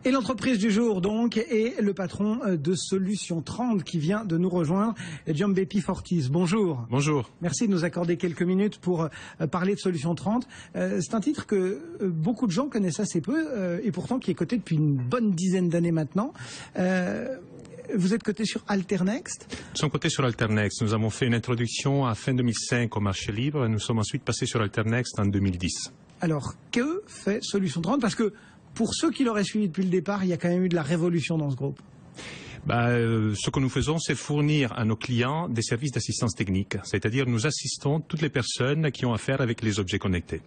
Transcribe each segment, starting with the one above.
Et l'entreprise du jour, donc, est le patron de Solution 30 qui vient de nous rejoindre, Gianbeppi Fortis. Bonjour. Bonjour. Merci de nous accorder quelques minutes pour parler de Solution 30. C'est un titre que beaucoup de gens connaissent assez peu et pourtant qui est coté depuis une bonne dizaine d'années maintenant. Vous êtes coté sur Alternext. Nous sommes cotés sur Alternext. Nous avons fait une introduction à fin 2005 au marché libre et nous sommes ensuite passés sur Alternext en 2010. Alors, que fait Solution 30 ? Parce que pour ceux qui l'auraient suivi depuis le départ, il y a quand même eu de la révolution dans ce groupe. Ce que nous faisons, c'est fournir à nos clients des services d'assistance technique. C'est-à-dire nous assistons toutes les personnes qui ont affaire avec les objets connectés.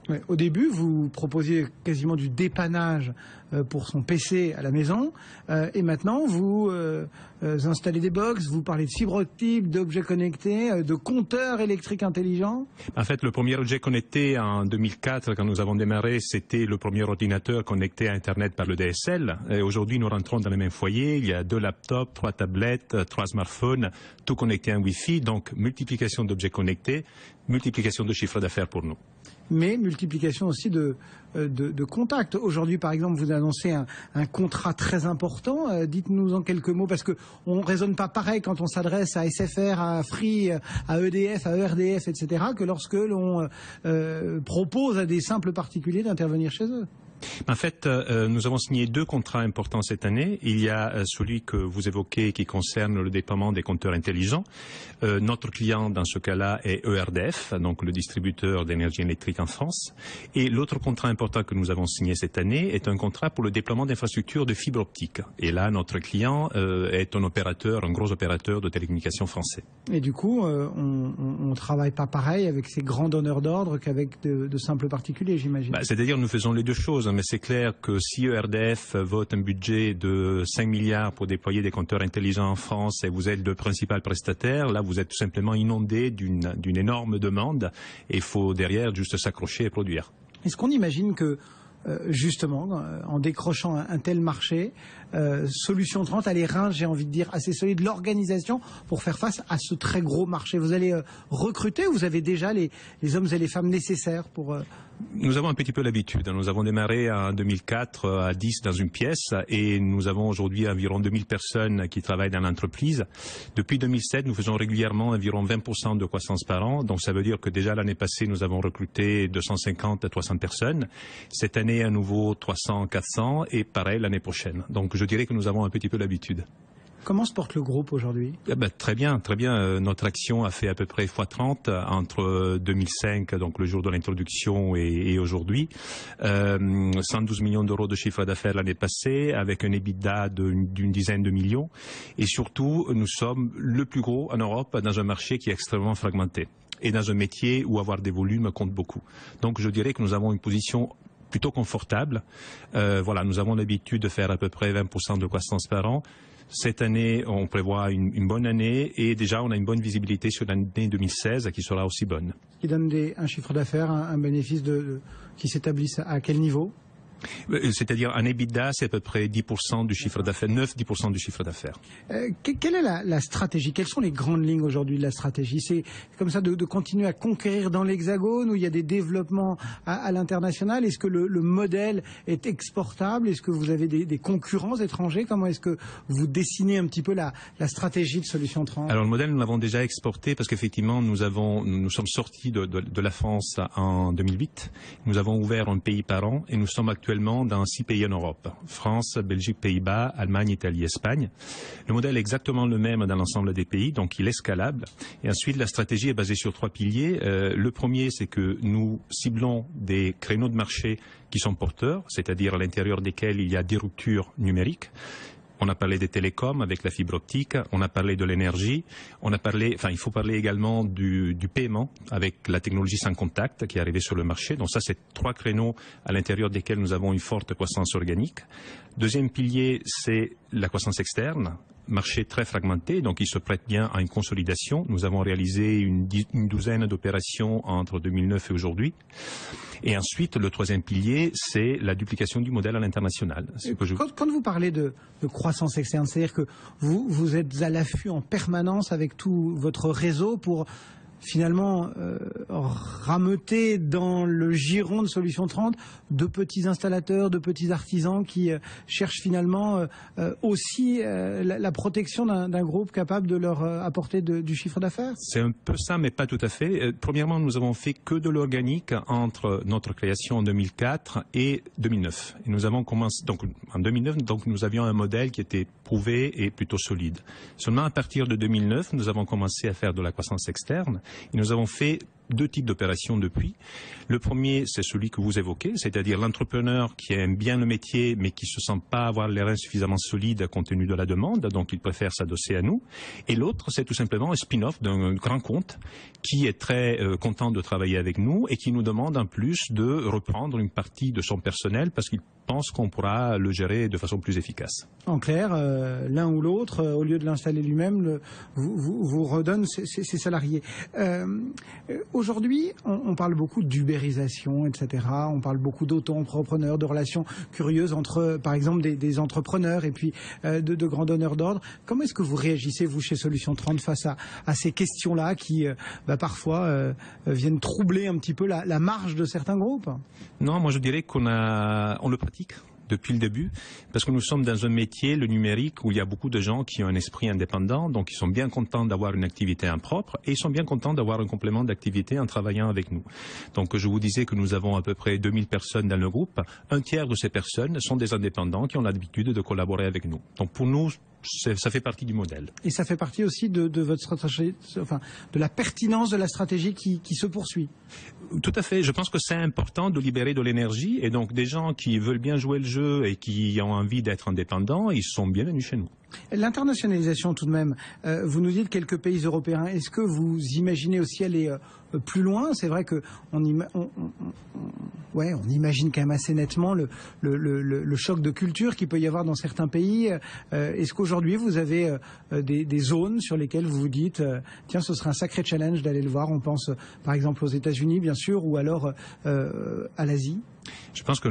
Ouais, au début, vous proposiez quasiment du dépannage pour son PC à la maison, et maintenant vous installez des box, vous parlez de fibre optique, d'objets connectés, de compteurs électriques intelligents. En fait, le premier objet connecté en 2004, quand nous avons démarré, c'était le premier ordinateur connecté à Internet par le DSL. Et aujourd'hui, nous rentrons dans les mêmes foyers. Il y a 2 laptops, 3 tablettes, 3 smartphones, tout connecté à un Wi-Fi. Donc, multiplication d'objets connectés, multiplication de chiffre d'affaires pour nous. Mais multiplication aussi de contacts. Aujourd'hui, par exemple, vous annoncez un contrat très important. Dites-nous en quelques mots, parce qu'on ne raisonne pas pareil quand on s'adresse à SFR, à Free, à EDF, à ERDF, etc., que lorsque l'on propose à des simples particuliers d'intervenir chez eux. En fait, nous avons signé 2 contrats importants cette année. Il y a celui que vous évoquez qui concerne le déploiement des compteurs intelligents. Notre client dans ce cas-là est ERDF, donc le distributeur d'énergie électrique en France. Et l'autre contrat important que nous avons signé cette année est un contrat pour le déploiement d'infrastructures de fibre optique. Et là, notre client est un gros opérateur de télécommunications français. Et du coup, on ne travaille pas pareil avec ces grands donneurs d'ordre qu'avec de simples particuliers, j'imagine. C'est-à-dire nous faisons les deux choses. Mais c'est clair que si ERDF vote un budget de 5 milliards pour déployer des compteurs intelligents en France et vous êtes le principal prestataire, là vous êtes tout simplement inondé d'une énorme demande et il faut derrière juste s'accrocher et produire. Est-ce qu'on imagine que justement, en décrochant un tel marché, Solution 30 a les reins, j'ai envie de dire, assez solides, l'organisation pour faire face à ce très gros marché? Vous allez recruter ou vous avez déjà les hommes et les femmes nécessaires pour... Nous avons un petit peu l'habitude. Nous avons démarré en 2004 à 10 dans une pièce et nous avons aujourd'hui environ 2000 personnes qui travaillent dans l'entreprise. Depuis 2007, nous faisons régulièrement environ 20% de croissance par an. Donc ça veut dire que déjà l'année passée, nous avons recruté 250 à 300 personnes. Cette année, à nouveau 300, 400 et pareil l'année prochaine. Donc je dirais que nous avons un petit peu l'habitude. Comment se porte le groupe aujourd'hui? Très bien, très bien. Notre action a fait à peu près x30 entre 2005, donc le jour de l'introduction, et aujourd'hui. 112 millions d'euros de chiffre d'affaires l'année passée, avec un EBITDA d'une dizaine de millions. Et surtout, nous sommes le plus gros en Europe dans un marché qui est extrêmement fragmenté. Et dans un métier où avoir des volumes compte beaucoup. Donc je dirais que nous avons une position plutôt confortable. Nous avons l'habitude de faire à peu près 20% de croissance par an. Cette année, on prévoit une bonne année et déjà on a une bonne visibilité sur l'année 2016 qui sera aussi bonne. Qui donne un chiffre d'affaires, un bénéfice qui s'établisse à quel niveau? C'est-à-dire un EBITDA, c'est à peu près 10% du chiffre d'affaires, 9-10% du chiffre d'affaires. Quelle est la stratégie? Quelles sont les grandes lignes aujourd'hui de la stratégie? C'est comme ça de continuer à conquérir dans l'Hexagone où il y a des développements à l'international? Est-ce que le modèle est exportable? Est-ce que vous avez des concurrents étrangers? Comment est-ce que vous dessinez un petit peu la stratégie de Solution 30? Alors le modèle, nous l'avons déjà exporté parce qu'effectivement, nous sommes sortis de la France en 2008. Nous avons ouvert un pays par an et nous sommes actuellement dans 6 pays en Europe. France, Belgique, Pays-Bas, Allemagne, Italie, Espagne. Le modèle est exactement le même dans l'ensemble des pays, donc il est scalable. Et ensuite, la stratégie est basée sur 3 piliers. Le premier, c'est que nous ciblons des créneaux de marché qui sont porteurs, c'est-à-dire à l'intérieur desquels il y a des ruptures numériques. On a parlé des télécoms avec la fibre optique, on a parlé de l'énergie, il faut parler également du paiement avec la technologie sans contact qui est arrivée sur le marché. Donc ça, c'est 3 créneaux à l'intérieur desquels nous avons une forte croissance organique. Deuxième pilier, c'est la croissance externe. Marché très fragmenté, donc il se prête bien à une consolidation. Nous avons réalisé une douzaine d'opérations entre 2009 et aujourd'hui. Et ensuite, le troisième pilier, c'est la duplication du modèle à l'international. Quand vous parlez de croissance externe, c'est-à-dire que vous êtes à l'affût en permanence avec tout votre réseau pour finalement rameuter dans le giron de Solutions 30 de petits installateurs, de petits artisans qui cherchent finalement aussi la protection d'un groupe capable de leur apporter du chiffre d'affaires? C'est un peu ça, mais pas tout à fait. Premièrement, nous avons fait que de l'organique entre notre création en 2004 et 2009. Et nous avons commencé, donc en 2009, donc nous avions un modèle qui était prouvé et plutôt solide. Seulement à partir de 2009, nous avons commencé à faire de la croissance externe et nous avons fait deux types d'opérations depuis. Le premier, c'est celui que vous évoquez, c'est-à-dire l'entrepreneur qui aime bien le métier mais qui ne se sent pas avoir les reins suffisamment solides compte tenu de la demande, donc il préfère s'adosser à nous. Et l'autre, c'est tout simplement un spin-off d'un grand compte qui est très content de travailler avec nous et qui nous demande en plus de reprendre une partie de son personnel parce qu'il pense qu'on pourra le gérer de façon plus efficace. En clair, l'un ou l'autre, au lieu de l'installer lui-même, vous redonne ses salariés. Aujourd'hui, on parle beaucoup d'ubérisation, etc. On parle beaucoup d'auto-entrepreneurs, de relations curieuses entre, par exemple, des entrepreneurs et puis de grands donneurs d'ordre. Comment est-ce que vous réagissez, vous, chez Solutions 30, face à ces questions-là qui, parfois, viennent troubler un petit peu la marge de certains groupes? Non, moi je dirais qu'on le pratique depuis le début, parce que nous sommes dans un métier, le numérique, où il y a beaucoup de gens qui ont un esprit indépendant, donc ils sont bien contents d'avoir une activité impropre et ils sont bien contents d'avoir un complément d'activité en travaillant avec nous. Donc je vous disais que nous avons à peu près 2000 personnes dans le groupe. Un tiers de ces personnes sont des indépendants qui ont l'habitude de collaborer avec nous. Donc pour nous, ça fait partie du modèle. Et ça fait partie aussi de votre stratégie, enfin, de la pertinence de la stratégie qui se poursuit. Tout à fait. Je pense que c'est important de libérer de l'énergie et donc des gens qui veulent bien jouer le jeu et qui ont envie d'être indépendants, ils sont bienvenus chez nous. L'internationalisation tout de même, vous nous dites quelques pays européens. Est-ce que vous imaginez aussi aller plus loin? C'est vrai que on imagine quand même assez nettement le choc de culture qu'il peut y avoir dans certains pays. Est-ce qu'aujourd'hui vous avez des zones sur lesquelles vous vous dites tiens, ce serait un sacré challenge d'aller le voir? On pense par exemple aux États-Unis bien sûr, ou alors à l'Asie. Je pense que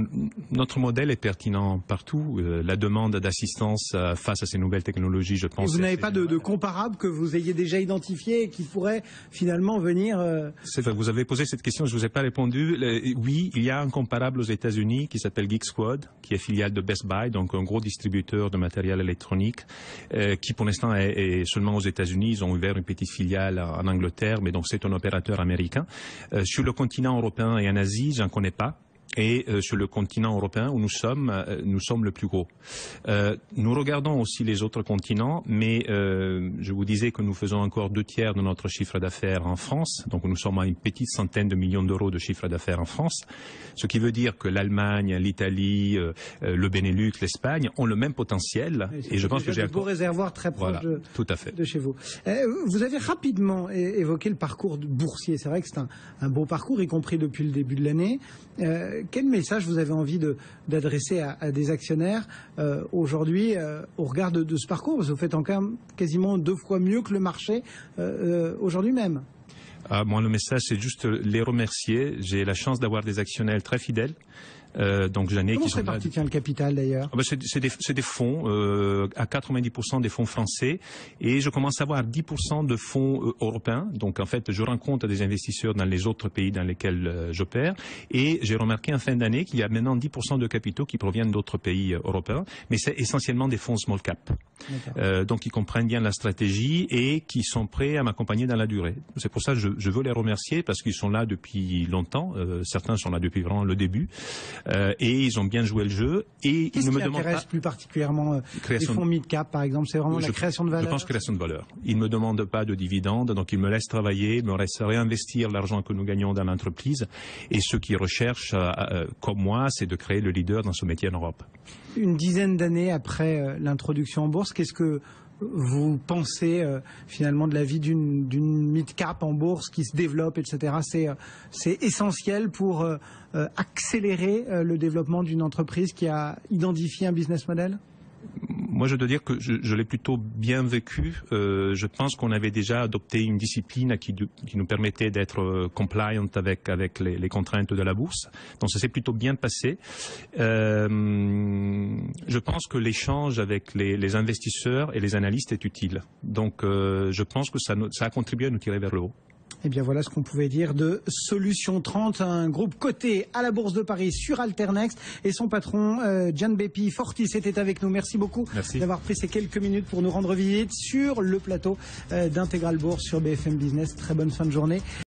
notre modèle est pertinent partout. La demande d'assistance face à ces nouvelles technologies, je pense... Et vous n'avez pas de comparable que vous ayez déjà identifié et qui pourrait finalement venir... C'est vrai, vous avez posé cette question, je ne vous ai pas répondu. Oui, il y a un comparable aux États-Unis qui s'appelle Geek Squad, qui est filiale de Best Buy, donc un gros distributeur de matériel électronique, qui pour l'instant est seulement aux États-Unis. Ils ont ouvert une petite filiale en Angleterre, mais donc c'est un opérateur américain. Sur le continent européen et en Asie, j'en connais pas. Et sur le continent européen où nous sommes le plus gros. Nous regardons aussi les autres continents, mais je vous disais que nous faisons encore 2/3 de notre chiffre d'affaires en France, donc nous sommes à une petite centaine de millions d'euros de chiffre d'affaires en France, ce qui veut dire que l'Allemagne, l'Italie, le Benelux, l'Espagne ont le même potentiel. Et je pense que j'ai un beau réservoir très proche tout à fait. de chez vous. Vous avez rapidement évoqué le parcours boursier. C'est vrai que c'est un beau parcours, y compris depuis le début de l'année. Quel message vous avez envie d'adresser à des actionnaires aujourd'hui au regard de ce parcours? Parce que vous faites encore quasiment 2 fois mieux que le marché aujourd'hui même. Moi, le message, c'est juste les remercier. J'ai la chance d'avoir des actionnaires très fidèles. Donc j'en ai Comment qui se répartit le capital d'ailleurs? C'est des fonds, à 90% des fonds français, et je commence à avoir 10% de fonds européens. Donc en fait, je rencontre des investisseurs dans les autres pays dans lesquels j'opère, et j'ai remarqué en fin d'année qu'il y a maintenant 10% de capitaux qui proviennent d'autres pays européens, mais c'est essentiellement des fonds small cap. Donc ils comprennent bien la stratégie et qui sont prêts à m'accompagner dans la durée. C'est pour ça que je veux les remercier parce qu'ils sont là depuis longtemps. Certains sont là depuis vraiment le début. Et ils ont bien joué le jeu. Et qu'est-ce qui intéresse plus particulièrement les fonds mid-cap, par exemple? C'est vraiment la création de valeur? Je pense création de valeur. Ils ne me demandent pas de dividendes, donc ils me laissent travailler, me laissent réinvestir l'argent que nous gagnons dans l'entreprise. Et ceux qui recherchent, comme moi, c'est de créer le leader dans ce métier en Europe. Une dizaine d'années après l'introduction en bourse, qu'est-ce que vous pensez finalement de la vie d'une mid-cap en bourse qui se développe, etc. C'est essentiel pour accélérer le développement d'une entreprise qui a identifié un business model? Moi, je dois dire que je l'ai plutôt bien vécu. Je pense qu'on avait déjà adopté une discipline qui nous permettait d'être compliant avec les contraintes de la bourse. Donc, ça s'est plutôt bien passé. Je pense que l'échange avec les investisseurs et les analystes est utile. Donc, je pense que ça a contribué à nous tirer vers le haut. Et bien voilà ce qu'on pouvait dire de Solution 30, un groupe coté à la Bourse de Paris sur Alternext, et son patron Gianbeppi Fortis était avec nous. Merci beaucoup d'avoir pris ces quelques minutes pour nous rendre visite sur le plateau d'Intégral Bourse sur BFM Business. Très bonne fin de journée.